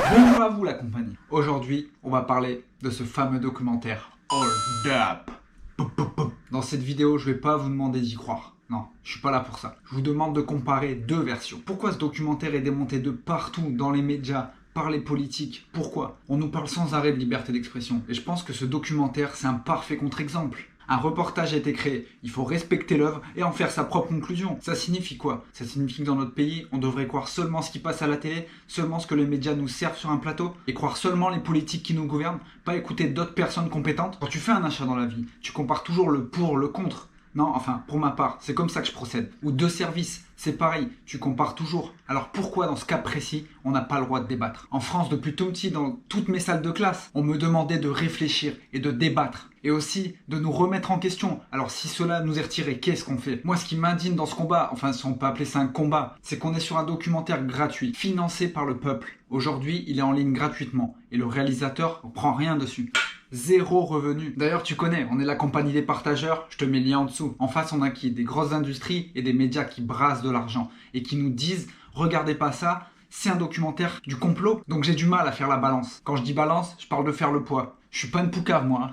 Bonjour à vous la compagnie. Aujourd'hui, on va parler de ce fameux documentaire Hold Up. Dans cette vidéo, je vais pas vous demander d'y croire. Non, je suis pas là pour ça. Je vous demande de comparer deux versions. Pourquoi ce documentaire est démonté de partout dans les médias, par les politiques? Pourquoi? On nous parle sans arrêt de liberté d'expression. Et je pense que ce documentaire, c'est un parfait contre-exemple. Un reportage a été créé, il faut respecter l'œuvre et en faire sa propre conclusion. Ça signifie quoi? Ça signifie que dans notre pays, on devrait croire seulement ce qui passe à la télé, seulement ce que les médias nous servent sur un plateau, et croire seulement les politiques qui nous gouvernent, pas écouter d'autres personnes compétentes. Quand tu fais un achat dans la vie, tu compares toujours le pour, le contre. Non, enfin, pour ma part, c'est comme ça que je procède. Ou deux services, c'est pareil, tu compares toujours. Alors pourquoi dans ce cas précis, on n'a pas le droit de débattre? En France, depuis tout petit, dans toutes mes salles de classe, on me demandait de réfléchir et de débattre. Et aussi de nous remettre en question. Alors si cela nous est retiré, qu'est-ce qu'on fait? Moi, ce qui m'indigne dans ce combat, enfin si on peut appeler ça un combat, c'est qu'on est sur un documentaire gratuit, financé par le peuple. Aujourd'hui, il est en ligne gratuitement. Et le réalisateur ne prend rien dessus. Zéro revenu. D'ailleurs, tu connais, on est la compagnie des partageurs, je te mets le lien en dessous. En face, on a qui? Des grosses industries et des médias qui brassent de l'argent et qui nous disent « Regardez pas ça, c'est un documentaire du complot ». Donc j'ai du mal à faire la balance. Quand je dis balance, je parle de faire le poids. Je suis pas une poucave, moi.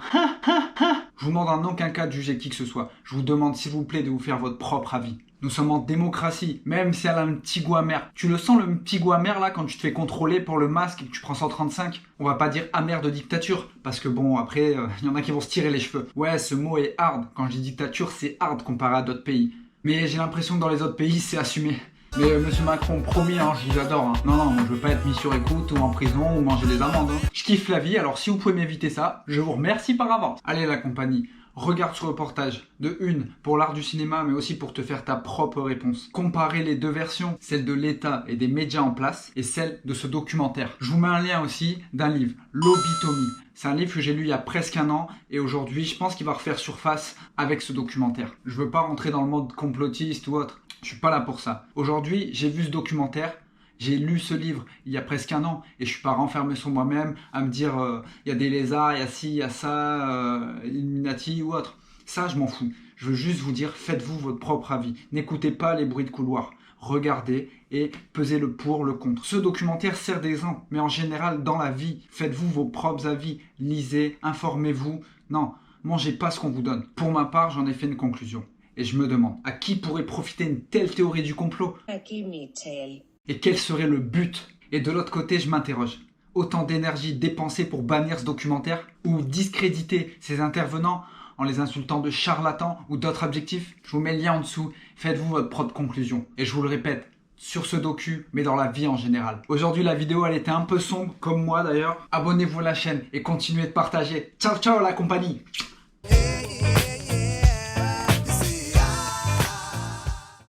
Je vous demande en aucun cas de juger qui que ce soit. Je vous demande s'il vous plaît de vous faire votre propre avis. Nous sommes en démocratie, même si elle a un petit goût amer. Tu le sens le petit goût amer là quand tu te fais contrôler pour le masque et que tu prends 135? On va pas dire amer de dictature, parce que bon après, y en a qui vont se tirer les cheveux. Ouais, ce mot est hard. Quand je dis dictature, c'est hard comparé à d'autres pays. Mais j'ai l'impression que dans les autres pays, c'est assumé. Mais monsieur Macron, promis, hein, je vous adore. Hein. Non, je veux pas être mis sur écoute ou en prison ou manger des amendes. Hein. Je kiffe la vie, alors si vous pouvez m'éviter ça, je vous remercie par avance. Allez la compagnie. Regarde ce reportage, de une, pour l'art du cinéma, mais aussi pour te faire ta propre réponse. Comparer les deux versions, celle de l'État et des médias en place, et celle de ce documentaire. Je vous mets un lien aussi d'un livre, Lobotomie. C'est un livre que j'ai lu il y a presque un an, et aujourd'hui, je pense qu'il va refaire surface avec ce documentaire. Je veux pas rentrer dans le mode complotiste ou autre, je suis pas là pour ça. Aujourd'hui, j'ai vu ce documentaire, j'ai lu ce livre il y a presque un an et je suis pas renfermé sur moi-même à me dire il y a des lézards, il y a ci, il y a ça, Illuminati ou autre. Ça, je m'en fous. Je veux juste vous dire, faites-vous votre propre avis. N'écoutez pas les bruits de couloir. Regardez et pesez le pour, le contre. Ce documentaire sert d'exemple, mais en général, dans la vie, faites-vous vos propres avis. Lisez, informez-vous. Non, mangez pas ce qu'on vous donne. Pour ma part, j'en ai fait une conclusion. Et je me demande, à qui pourrait profiter une telle théorie du complot ? Et quel serait le but? Et de l'autre côté, je m'interroge. Autant d'énergie dépensée pour bannir ce documentaire ou discréditer ces intervenants en les insultant de charlatans ou d'autres adjectifs? Je vous mets le lien en dessous. Faites-vous votre propre conclusion. Et je vous le répète, sur ce docu, mais dans la vie en général. Aujourd'hui, la vidéo, elle était un peu sombre, comme moi d'ailleurs. Abonnez-vous à la chaîne et continuez de partager. Ciao, ciao la compagnie!